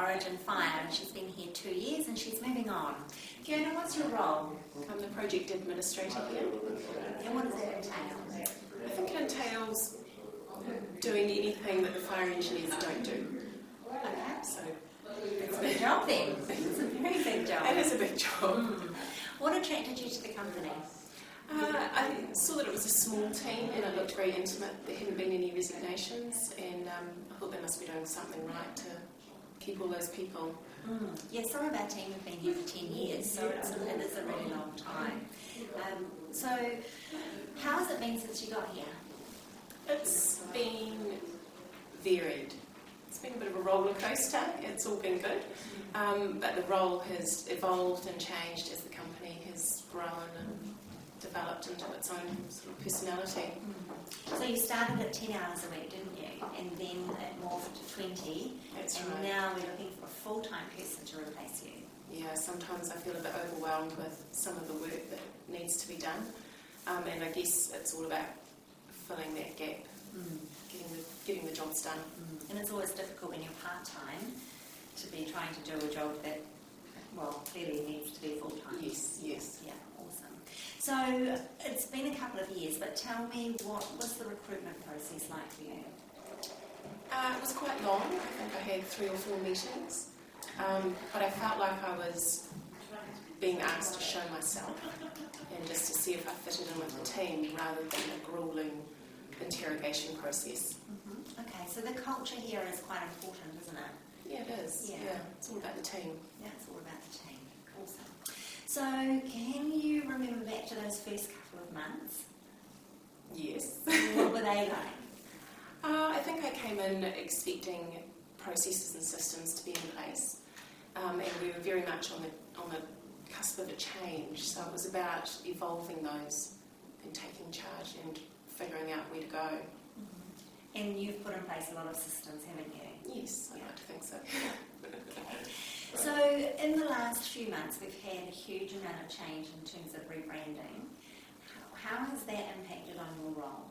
Origin Fire, and she's been here 2 years and she's moving on. Fiona, what's your role? I'm the project administrator here. And what does that entail? I think it entails doing anything that the fire engineers don't do. Okay. So It's a big job then. It's a very big job. it is a big job. What attracted you to the company? I saw that it was a small team and it looked very intimate. There hadn't been any resignations, and I thought they must be doing something right to keep all those people. Yeah, some of our team have been here for 10 years, so it is a really long time. So, how has it been since you got here? It's been varied. It's been a bit of a roller coaster. It's all been good, but the role has evolved and changed as the company has grown and developed into its own sort of personality. So you started at 10 hours a week, didn't you? And then it morphed to 20. That's and right. now we're looking for a full-time person to replace you. Yeah, sometimes I feel a bit overwhelmed with some of the work that needs to be done, and I guess it's all about filling that gap, getting the jobs done. And it's always difficult when you're part-time to be trying to do a job that, well, clearly needs to be full-time. Yes. Yeah, awesome. So it's been a couple of years, but tell me, what was the recruitment process like for you? It was quite long. I think I had 3 or 4 meetings, but I felt like I was being asked to show myself and just to see if I fitted in with the team rather than a grueling interrogation process. Okay, so the culture here is quite important, isn't it? Yeah, it is. Yeah. It's all about the team. Yeah, it's all about the team. Awesome. So can you remember back to those first couple of months? Yes. What were they like? I think I came in expecting processes and systems to be in place, and we were very much on the cusp of a change. So it was about evolving those and taking charge and figuring out where to go. And you've put in place a lot of systems, haven't you? Yes, I'd like to think so. Okay. So in the last few months, we've had a huge amount of change in terms of rebranding. How has that impacted on your role?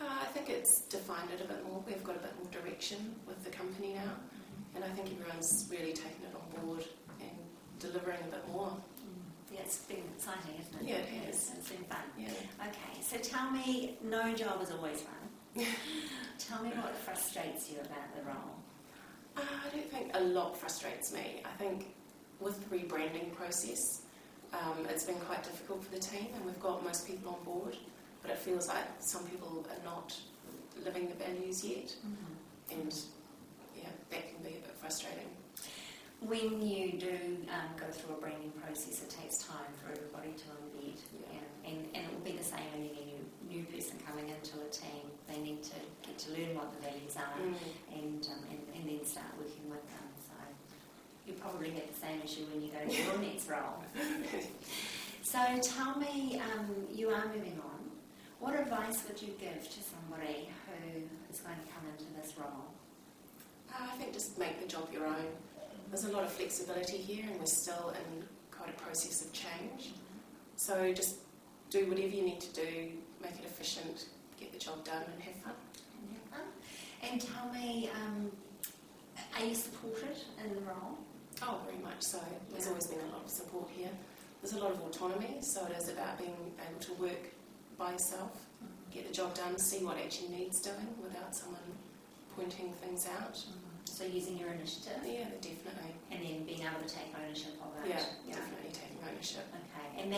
I think it's defined it a bit more. We've got a bit more direction with the company now, and I think everyone's really taken it on board and delivering a bit more. Yeah, it's been exciting, isn't it? Yeah, it has. It's been fun. Yeah. Okay, so tell me, no job is always fun. Tell me what frustrates you about the role. I don't think a lot frustrates me. I think with the rebranding process, it's been quite difficult for the team, and we've got most people on board, but it feels like some people are not living the values yet, and yeah, that can be a bit frustrating. When you do go through a branding process, it takes time for everybody to embed, and it will be the same in any new person coming into a team. They need to get to learn what the values are and then start working with them. So you probably have the same issue when you go to your next role. So tell me, you are moving on. What advice would you give to somebody who is going to come into this role? I think just make the job your own. There's a lot of flexibility here, and we're still in quite a process of change. So just do whatever you need to do, make it efficient, get the job done and have fun. And tell me, are you supported in the role? Oh, very much so. There's always been a lot of support here. There's a lot of autonomy, so it is about being able to work by yourself, get the job done, see what actually needs doing without someone pointing things out. So using your initiative? Yeah, definitely. And then being able to take ownership of it? Yeah, definitely taking ownership. Okay, and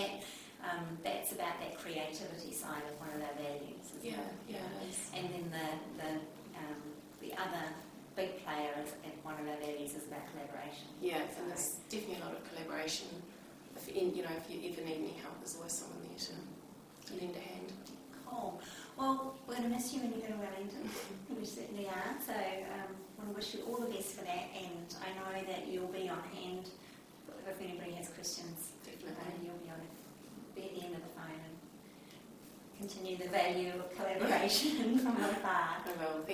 that's about that creativity side of one of our values, isn't it? Yeah, it is. And then the other big player is, and one of our values is about collaboration. Yeah, and there's definitely a lot of collaboration. If you ever need any help, there's always someone there to lend a hand. Cool. Well, we're going to miss you when you go to Wellington. We certainly are. So I want to wish you all the best for that, and I know that you'll be on hand if anybody has questions. Definitely. You'll be at the end of the phone and continue the value of collaboration from afar. I will.